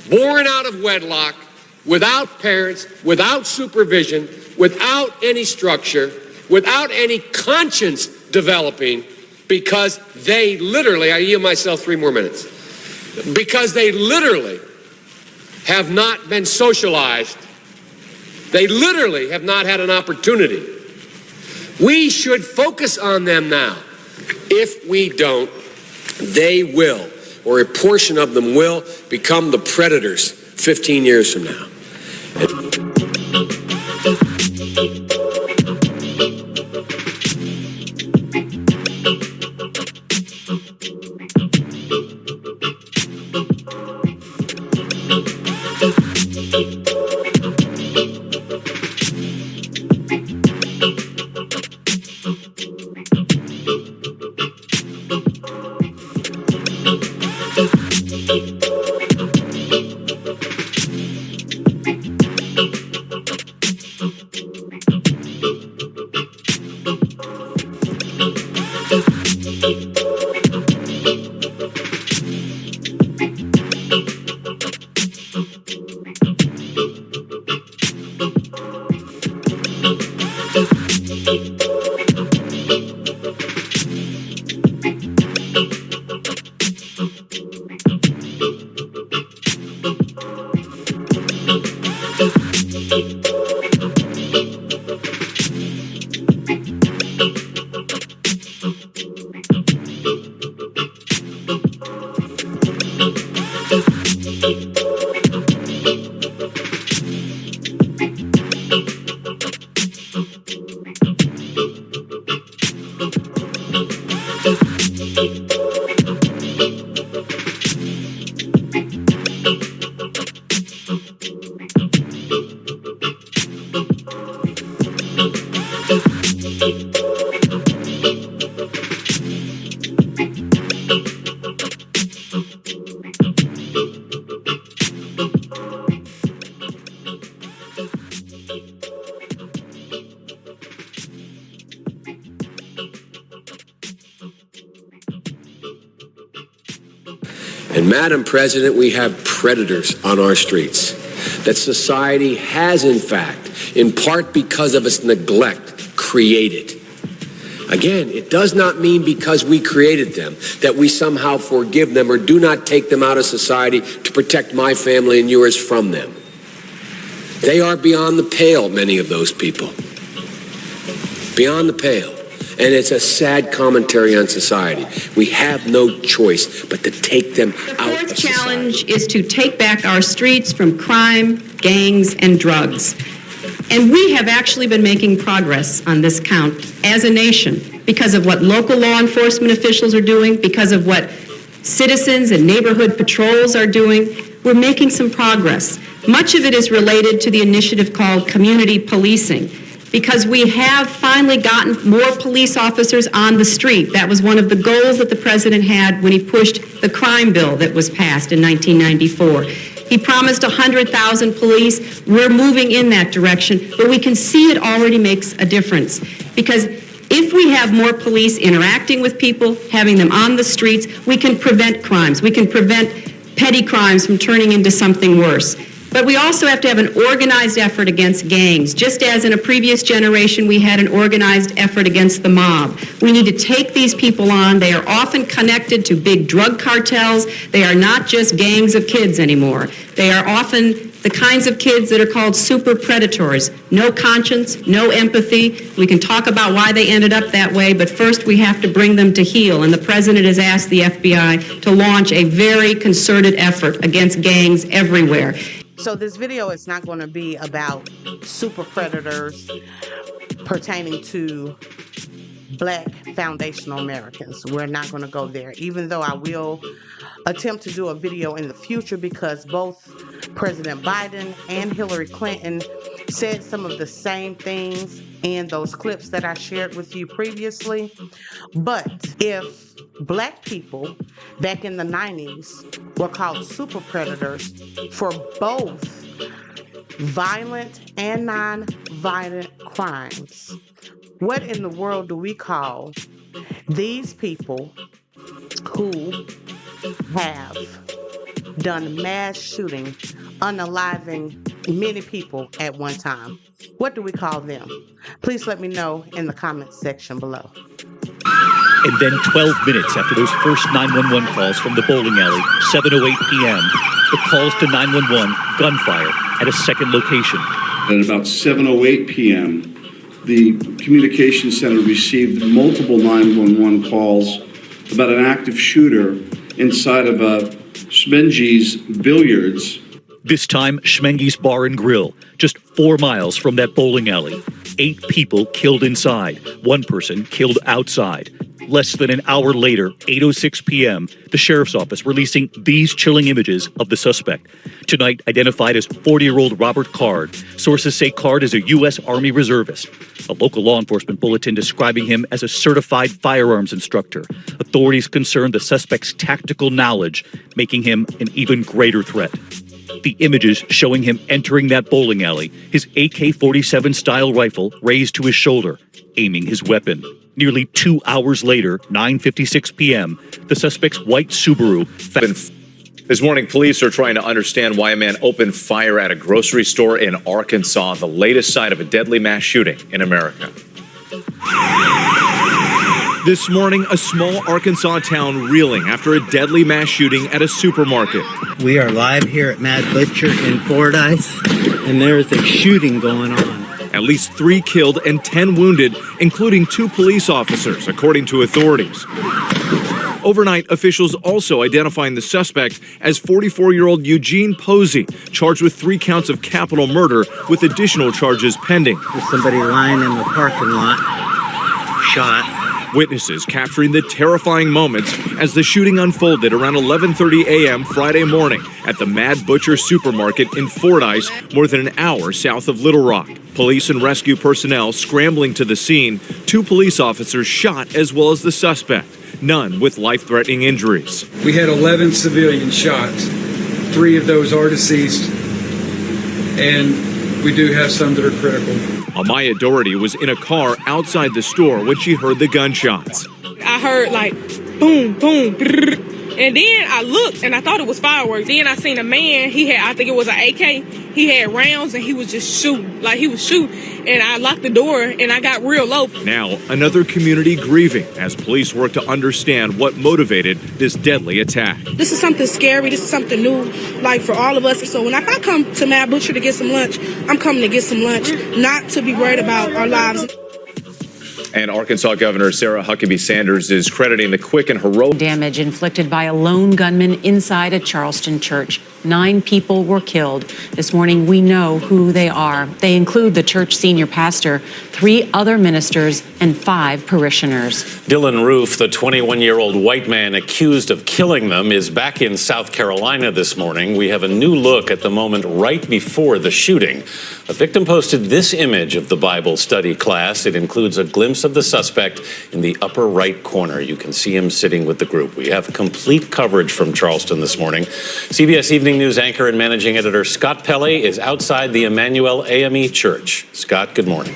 born out of wedlock, without parents, without supervision, without any structure, without any conscience developing, because they literally, I yield myself 3 more minutes, because they literally have not been socialized. They literally have not had an opportunity. We should focus on them now. If we don't, they will, or a portion of them will, become the predators 15 years from now. And Madam President, we have predators on our streets that society has, in fact, in part because of its neglect, created. Again, it does not mean because we created them that we somehow forgive them or do not take them out of society to protect my family and yours from them. They are beyond the pale, many of those people. Beyond the pale. And it's a sad commentary on society. We have no choice but to take them out of society. The fourth challenge is to take back our streets from crime, gangs, and drugs. And we have actually been making progress on this count as a nation because of what local law enforcement officials are doing, because of what citizens and neighborhood patrols are doing. We're making some progress. Much of it is related to the initiative called community policing, because we have finally gotten more police officers on the street. That was one of the goals that the president had when he pushed the crime bill that was passed in 1994. He promised 100,000 police. We're moving in that direction, but we can see it already makes a difference. Because if we have more police interacting with people, having them on the streets, we can prevent crimes. We can prevent petty crimes from turning into something worse. But we also have to have an organized effort against gangs. Just as in a previous generation we had an organized effort against the mob. We need to take these people on. They are often connected to big drug cartels. They are not just gangs of kids anymore. They are often the kinds of kids that are called super predators. No conscience, no empathy. We can talk about why they ended up that way, but first we have to bring them to heel. And the president has asked the FBI to launch a very concerted effort against gangs everywhere. So this video is not going to be about super predators pertaining to Black foundational Americans. We're not going to go there, even though I will attempt to do a video in the future because both President Biden and Hillary Clinton said some of the same things in those clips that I shared with you previously. But if Black people back in the 90s were called super predators for both violent and non-violent crimes, what in the world do we call these people who have done mass shooting, unaliving many people at one time. What do we call them? Please let me know in the comments section below. And then 12 minutes after those first 911 calls from the bowling alley, 7:08 p.m., the calls to 911, gunfire at a second location. At about 7:08 p.m., the communications center received multiple 911 calls about an active shooter inside of Schmenge's Billiards. This time, Schmenge's Bar and Grill, just 4 miles from that bowling alley. 8 people killed inside, 1 person killed outside. Less than an hour later, 8:06 p.m., the sheriff's office releasing these chilling images of the suspect. Tonight, identified as 40-year-old Robert Card. Sources say Card is a U.S. Army reservist. A local law enforcement bulletin describing him as a certified firearms instructor. Authorities concerned the suspect's tactical knowledge, making him an even greater threat. The images showing him entering that bowling alley, his AK-47 style rifle raised to his shoulder, aiming his weapon. Nearly 2 hours later, 9:56 p.m., the suspect's white Subaru. This morning, police are trying to understand why a man opened fire at a grocery store in Arkansas, the latest sign of a deadly mass shooting in America. This morning, a small Arkansas town reeling after a deadly mass shooting at a supermarket. We are live here at Mad Butcher in Fordyce, and there's a shooting going on. At least 3 killed and 10 wounded, including 2 police officers, according to authorities. Overnight, officials also identifying the suspect as 44-year-old Eugene Posey, charged with 3 counts of capital murder with additional charges pending. There's somebody lying in the parking lot, shot. Witnesses capturing the terrifying moments as the shooting unfolded around 11:30 a.m. Friday morning at the Mad Butcher supermarket in Fordyce, more than an hour south of Little Rock. Police and rescue personnel scrambling to the scene, 2 police officers shot as well as the suspect, none with life-threatening injuries. We had 11 civilians shot. 3 of those are deceased, and we do have some that are critical. Amaya Doherty was in a car outside the store when she heard the gunshots. I heard like boom, boom, and then I looked and I thought it was fireworks. Then I seen a man, I think it was an AK, he had rounds and he was just shooting, and I locked the door and I got real low. Now, another community grieving as police work to understand what motivated this deadly attack. This is something scary, this is something new, like for all of us. So when I come to Mad Butcher to get some lunch, I'm coming to get some lunch, not to be worried about our lives. And Arkansas Governor Sarah Huckabee Sanders is crediting the quick and heroic damage inflicted by a lone gunman inside a Charleston church. 9 people were killed. This morning, we know who they are. They include the church senior pastor, 3 other ministers, and 5 parishioners. Dylan Roof, the 21-year-old white man accused of killing them, is back in South Carolina this morning. We have a new look at the moment right before the shooting. A victim posted this image of the Bible study class. It includes a glimpse of the suspect in the upper right corner. You can see him sitting with the group. We have complete coverage from Charleston this morning. CBS Evening News anchor and managing editor Scott Pelley is outside the Emmanuel AME Church. Scott, good morning.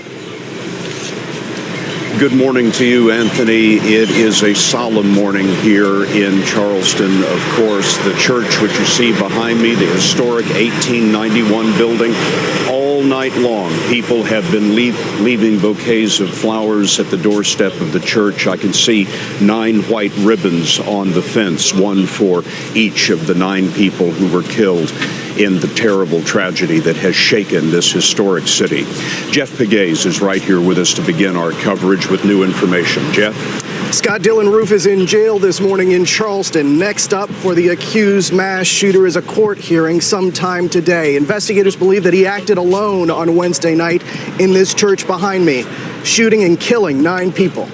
Good morning to you, Anthony. It is a solemn morning here in Charleston. Of course, the church, which you see behind me, the historic 1891 building, all night long, people have been leaving bouquets of flowers at the doorstep of the church. I can see 9 white ribbons on the fence, one for each of the 9 people who were killed in the terrible tragedy that has shaken this historic city. Jeff Pegues is right here with us to begin our coverage with new information. Jeff? Scott, Dylan Roof is in jail this morning in Charleston. Next up for the accused mass shooter is a court hearing sometime today. Investigators believe that he acted alone on Wednesday night in this church behind me, shooting and killing 9 people.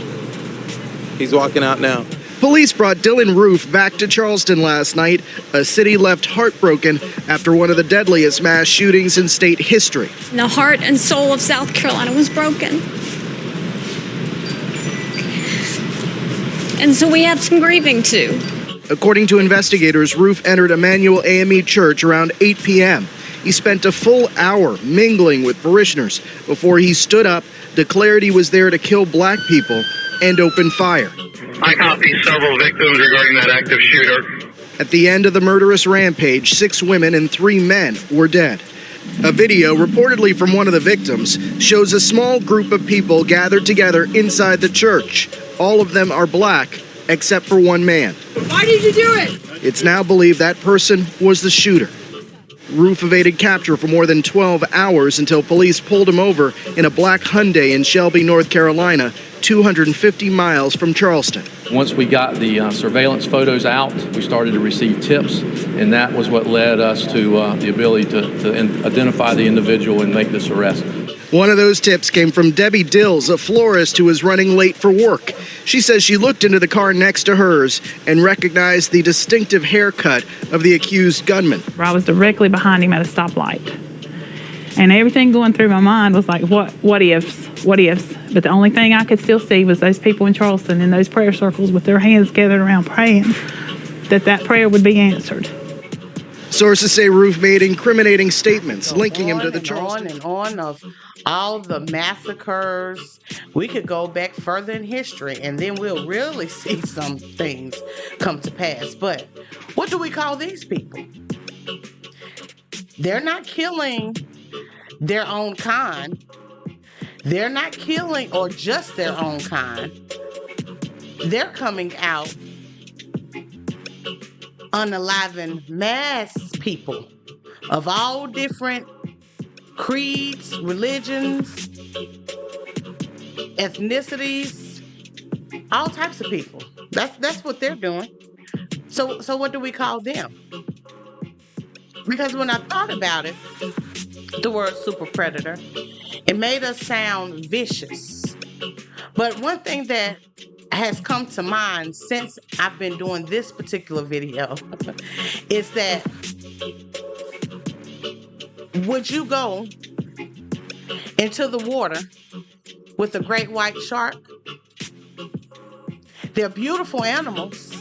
He's walking out now. Police brought Dylan Roof back to Charleston last night, a city left heartbroken after one of the deadliest mass shootings in state history. The heart and soul of South Carolina was broken. And so we have some grieving too. According to investigators, Roof entered Emmanuel AME Church around 8 p.m. He spent a full hour mingling with parishioners before he stood up, declared he was there to kill black people, and opened fire. I copied several victims regarding that active shooter. At the end of the murderous rampage, 6 women and 3 men were dead. A video, reportedly from one of the victims, shows a small group of people gathered together inside the church. All of them are black, except for one man. Why did you do it? It's now believed that person was the shooter. Roof evaded capture for more than 12 hours until police pulled him over in a black Hyundai in Shelby, North Carolina, 250 miles from Charleston. Once we got the surveillance photos out, we started to receive tips, and that was what led us to the ability to identify the individual and make this arrest. One of those tips came from Debbie Dills, a florist who was running late for work. She says she looked into the car next to hers and recognized the distinctive haircut of the accused gunman. I was directly behind him at a stoplight. And everything going through my mind was like, what ifs? But the only thing I could still see was those people in Charleston in those prayer circles with their hands gathered around praying that prayer would be answered. Sources say Roof made incriminating statements linking him to the Charleston. On and on of all the massacres. We could go back further in history and then we'll really see some things come to pass. But what do we call these people? They're not killing their own kind. They're not killing or just their own kind. They're coming out unaliving mass people of all different creeds, religions, ethnicities, all types of people. That's what they're doing. So what do we call them? Because when I thought about it, the word super predator, it made us sound vicious. But one thing that has come to mind since I've been doing this particular video is that would you go into the water with a great white shark? They're beautiful animals.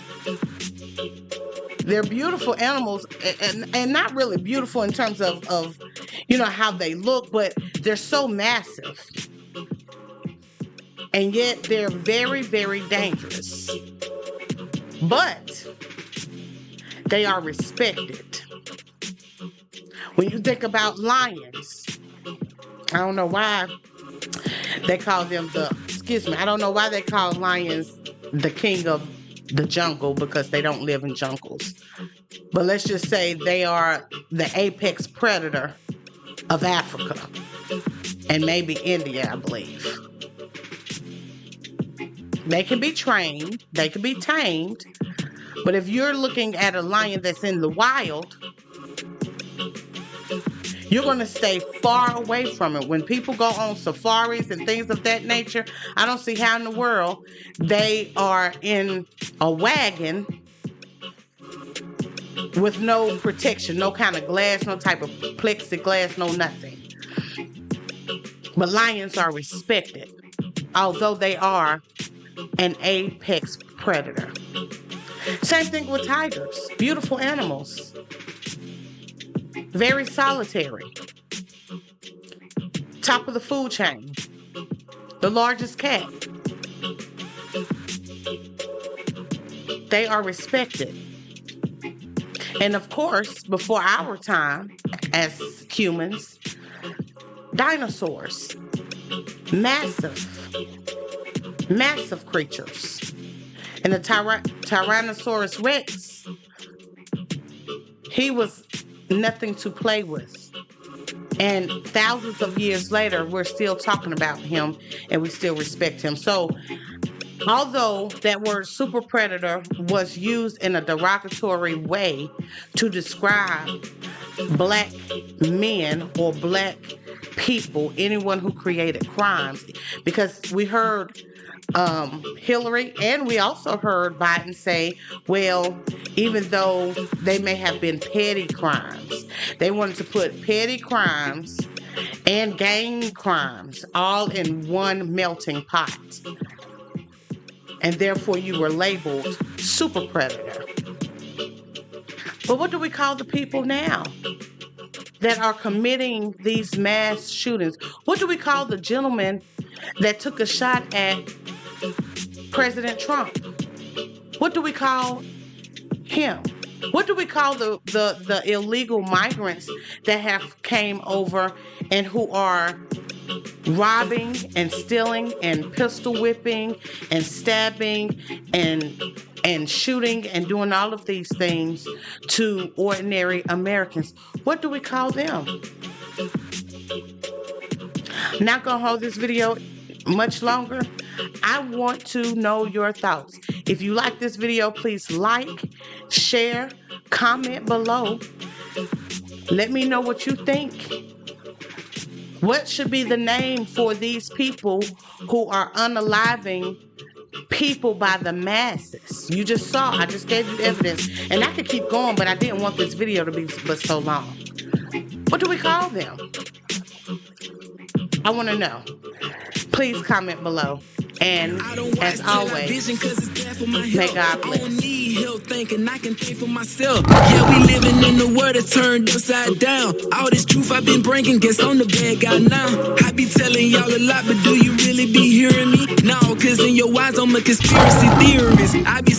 They're beautiful animals and not really beautiful in terms of how they look, but they're so massive. And yet they're very, very dangerous. But they are respected. When you think about lions, I don't know why they call them I don't know why they call lions the king of the jungle, because they don't live in jungles. But let's just say they are the apex predator of Africa and maybe India, I believe. They can be trained, they can be tamed, but if you're looking at a lion that's in the wild, you're going to stay far away from it. When people go on safaris and things of that nature, I don't see how in the world they are in a wagon with no protection, no kind of glass, no type of plexiglass, no nothing. But lions are respected, although they are an apex predator. Same thing with tigers, beautiful animals. Very solitary. Top of the food chain. The largest cat. They are respected. And of course, before our time as humans, dinosaurs. Massive creatures. And the Tyrannosaurus Rex, he was nothing to play with. And thousands of years later, we're still talking about him and we still respect him. So, although that word super predator was used in a derogatory way to describe black men or black people, anyone who created crimes, because we heard Hillary and we also heard Biden say, well, even though they may have been petty crimes, they wanted to put petty crimes and gang crimes all in one melting pot. And therefore you were labeled super predator. But what do we call the people now that are committing these mass shootings? What do we call the gentleman that took a shot at President Trump? What do we call him? What do we call the illegal migrants that have came over and who are robbing and stealing and pistol whipping and stabbing and shooting and doing all of these things to ordinary Americans? What do we call them? I'm not gonna hold this video much longer. I want to know your thoughts. If you like this video, please like, share, comment below. Let me know what you think. What should be the name for these people who are unaliving people by the masses? You just saw, I just gave you evidence, and I could keep going, but I didn't want this video to be but so long. What do we call them? I want to know. Please comment below. And as always, may God bless. Thinking I can think for myself. Yeah, we living in the world that's turned upside down. All this truth I've been bringing, guess I'm the bad guy now. I be telling y'all a lot, but do you really be hearing me? No, cause in your eyes I'm a conspiracy theorist. I be